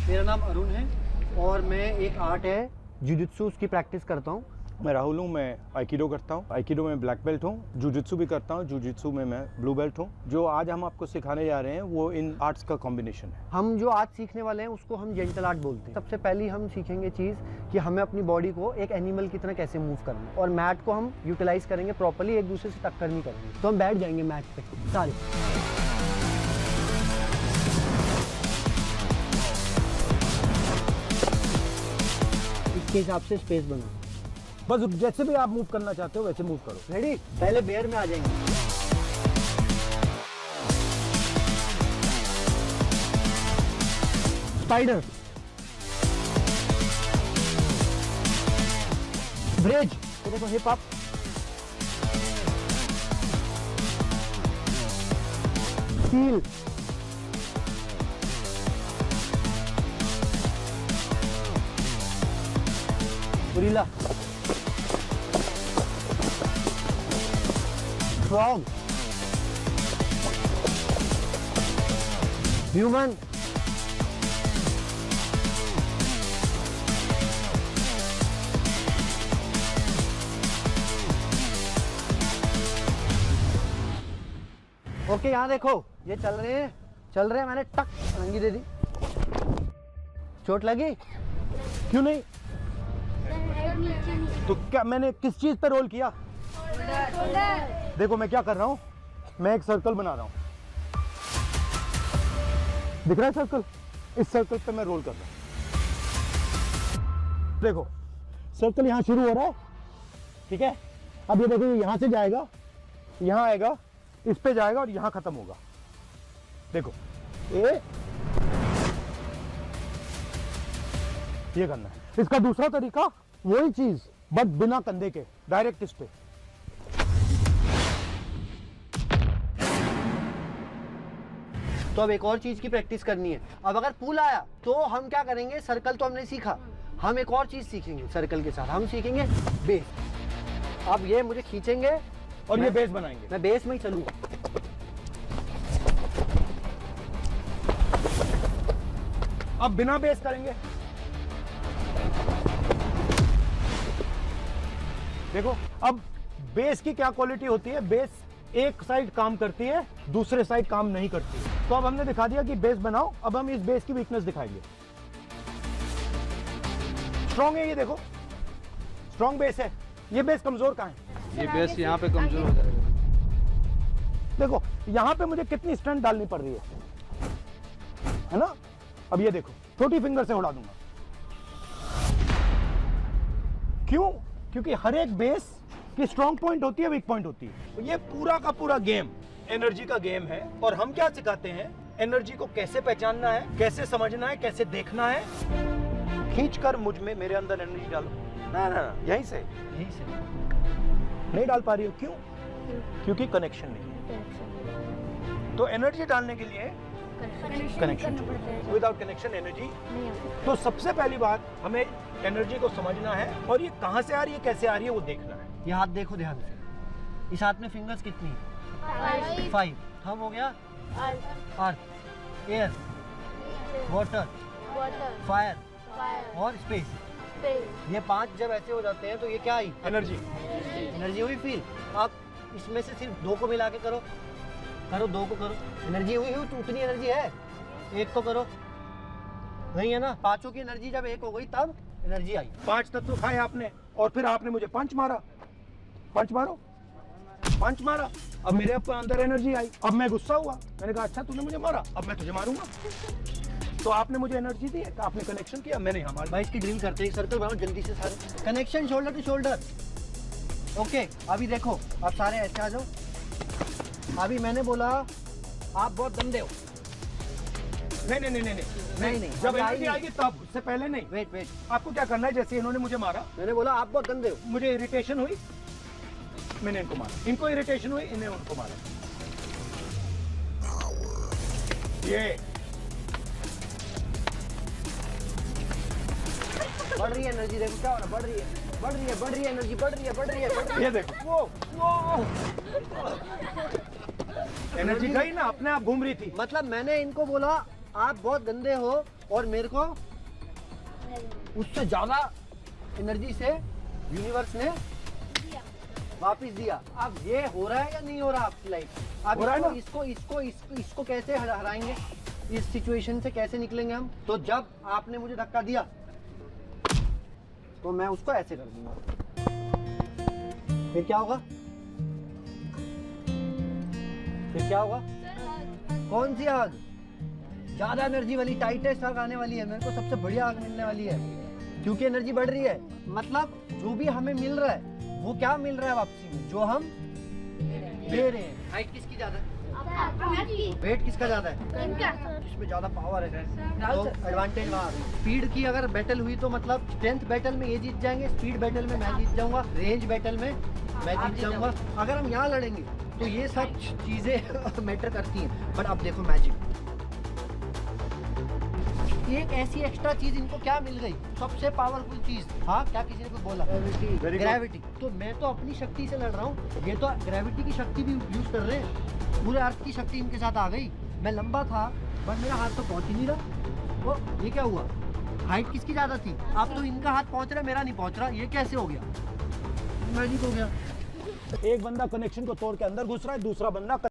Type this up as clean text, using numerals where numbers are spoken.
मेरा नाम अरुण है और मैं एक आर्ट है जुजुत्सु उसकी प्रैक्टिस करता हूँ। मैं राहुल हूँ, मैं आइकिडो करता हूँ। आइकिडो में ब्लैक बेल्ट हूँ। जुजुत्सु भी करता हूँ, जुजुत्सु में मैं ब्लू बेल्ट हूँ। जो आज हम आपको सिखाने जा रहे हैं वो इन आर्ट्स का कॉम्बिनेशन है। हम जो आज सीखने वाले हैं उसको हम जेंटल आर्ट बोलते हैं। सबसे पहली हम सीखेंगे चीज़ कि हमें अपनी बॉडी को एक एनिमल की तरह कैसे मूव करना है और मैट को हम यूटिलाइज करेंगे प्रॉपर्ली, एक दूसरे से टक्कर नहीं करेंगे। तो हम बैठ जाएंगे मैट पे सारे। इसके हिसाब से स्पेस बनाओ। बस जैसे भी आप मूव करना चाहते हो वैसे मूव करो। रेडी? पहले बेयर में आ जाएंगे। स्पाइडर, ब्रिज, तो देखो hip up, steel, gorilla, frog, human, okay यहाँ देखो ये चल रहे हैं, मैंने टक रंगी दे दी। चोट लगी? क्यों नहीं? तो क्या मैंने किस चीज पे रोल किया? देखो मैं क्या कर रहा हूँ, मैं एक सर्कल बना रहा हूँ। दिख रहा है सर्कल? इस सर्कल पे मैं रोल कर रहा हूँ। देखो सर्कल यहाँ शुरू हो रहा है, ठीक है? अब ये देखो यहाँ से जाएगा, यहाँ आएगा, इस पे जाएगा और यहाँ खत्म होगा। देखो ये करना है। इसका दूसरा तरीका वही चीज बट बिना कंधे के, डायरेक्ट इस पे। तो अब एक और चीज की प्रैक्टिस करनी है। अब अगर पुल आया तो हम क्या करेंगे, सर्कल तो हमने सीखा, हम एक और चीज सीखेंगे सर्कल के साथ, हम सीखेंगे बेस। अब ये मुझे खींचेंगे और ये बेस बनाएंगे। मैं बेस में ही चलूंगा। अब बिना बेस करेंगे। देखो अब बेस की क्या क्वालिटी होती है, बेस एक साइड काम करती है, दूसरे साइड काम नहीं करती है। तो अब हमने दिखा दिया कि बेस बनाओ। अब हम इस बेस की वीकनेस दिखाएंगे। स्ट्रॉन्ग है ये, देखो स्ट्रॉन्ग बेस है। ये बेस कमजोर कहाँ है? ये बेस यहाँ पे कमजोर हो जाएगा। देखो यहाँ पे मुझे कितनी स्ट्रेंथ डालनी पड़ रही है ना? अब ये देखो छोटी फिंगर से उड़ा दूंगा। क्यों? क्योंकि हर एक बेस की स्ट्रॉन्ग पॉइंट होती है, वीक पॉइंट होती है। तो ये पूरा का पूरा गेम एनर्जी का गेम है। और हम क्या सिखाते हैं, एनर्जी को कैसे पहचानना है, कैसे समझना है, कैसे देखना है। खींच कर मुझ में, मेरे अंदर एनर्जी डालो। ना ना यहीं से नहीं डाल पा रही हो। क्यों? क्योंकि कनेक्शन नहीं है। तो एनर्जी डालने के लिए कनेक्शन, विदाउट कनेक्शन एनर्जी। तो सबसे पहली बात, हमें एनर्जी को समझना है और ये कहां से आ रही है, कैसे आ रही है, वो देखना है। ये हाथ देखो ध्यान से, इस हाथ में फिंगर्स कितनी है? 5। थंब हो गया अर्थ, एयर, वाटर, फायर और स्पेस। ये 5 जब ऐसे हो जाते हैं तो ये क्या आई? एनर्जी। एनर्जी हुई फील। आप इसमें से सिर्फ 2 को मिला के करो, 2 को करो। एनर्जी हुई तो उतनी एनर्जी है। 1 को करो, नहीं है ना? 5 की एनर्जी जब 1 हो गई तब एनर्जी आई। 5 तत्व खाए आपने और फिर आपने मुझे पंच मारा। पंच मारो, पंच मारा। अब मेरे अंदर एनर्जी आई। अब मैं गुस्सा हुआ, मैंने कहा अच्छा तूने मुझे मारा, अब मैं तुझे मारूंगा। तो आपने मुझे एनर्जी दी है, तो आपने कनेक्शन किया, मैंने हमारे भाई इसकी ड्रिल करते हैं। सर्कल बनाओ जल्दी से सारे, connection shoulder to shoulder. Okay अभी देखो, आप सारे ऐसे आ जाओ। अभी मैंने बोला आप बहुत गंदे हो। नहीं। जब एनर्जी आएगी तब, उससे पहले नहीं। वेट, आपको क्या करना है, जैसे इन्होंने मुझे मारा, मैंने बोला आप बहुत गंदे हो। मुझे इरिटेशन हुई, मैंने इनको मारा। इनको इरिटेशन हुई, इन्हें उनको मारा। ये बढ़ रही है एनर्जी, देखो क्या हो रहा है, बढ़ रही है एनर्जी, बढ़ रही है। ये देखो वो एनर्जी गई ना, अपने आप घूम रही थी। मतलब मैंने इनको बोला आप बहुत गंदे हो और मेरे को उससे ज्यादा एनर्जी से यूनिवर्स ने वापस दिया। अब ये हो रहा है या नहीं हो रहा आपकी लाइफ? अब हो रहा है ना? इसको कैसे हराएंगे? इस सिचुएशन से कैसे निकलेंगे हम? तो जब आपने मुझे धक्का दिया तो मैं उसको ऐसे कर दूंगा, फिर क्या होगा? फिर क्या होगा? कौन सी आग? ज्यादा एनर्जी वाली, टाइटेस्ट आग आने वाली है। मेरे को सबसे बढ़िया आग मिलने वाली है, क्योंकि एनर्जी बढ़ रही है। मतलब जो भी हमें मिल रहा है वो क्या मिल रहा है वापसी में? जो हम दे रहे हैं। हाइट किसकी ज्यादा है? वेट किसका ज्यादा है? जिसमें ज्यादा पावर है तो एडवांटेज वहाँ। स्पीड की अगर बैटल हुई तो मतलब स्ट्रेंथ बैटल में ये जीत जाएंगे, स्पीड बैटल में मैं जीत जाऊंगा, रेंज बैटल में मैं जीत जाऊंगा। अगर हम यहाँ लड़ेंगे तो ये सब चीजें मैटर करती हैं। बट अब देखो मैजिक, एक ऐसी एक्स्ट्रा चीज इनको क्या मिल गई? सबसे पावरफुल चीज। हाँ, क्या किसी ने कुछ बोला? ग्रेविटी। तो मैं तो अपनी शक्ति से लड़ रहा हूँ, ये तो ग्रेविटी की शक्ति भी यूज कर रहे हैं। पूरे अर्थ की शक्ति इनके साथ आ गई। मैं लंबा था बट मेरा हाथ तो पहुंच ही नहीं रहा। वो ये क्या हुआ? हाइट किसकी ज्यादा थी? अब तो इनका हाथ पहुंच रहा है, मेरा नहीं पहुंच रहा। ये कैसे हो गया? मैजिक हो गया। एक बंदा कनेक्शन को तोड़ के अंदर घुस रहा है, दूसरा बंदा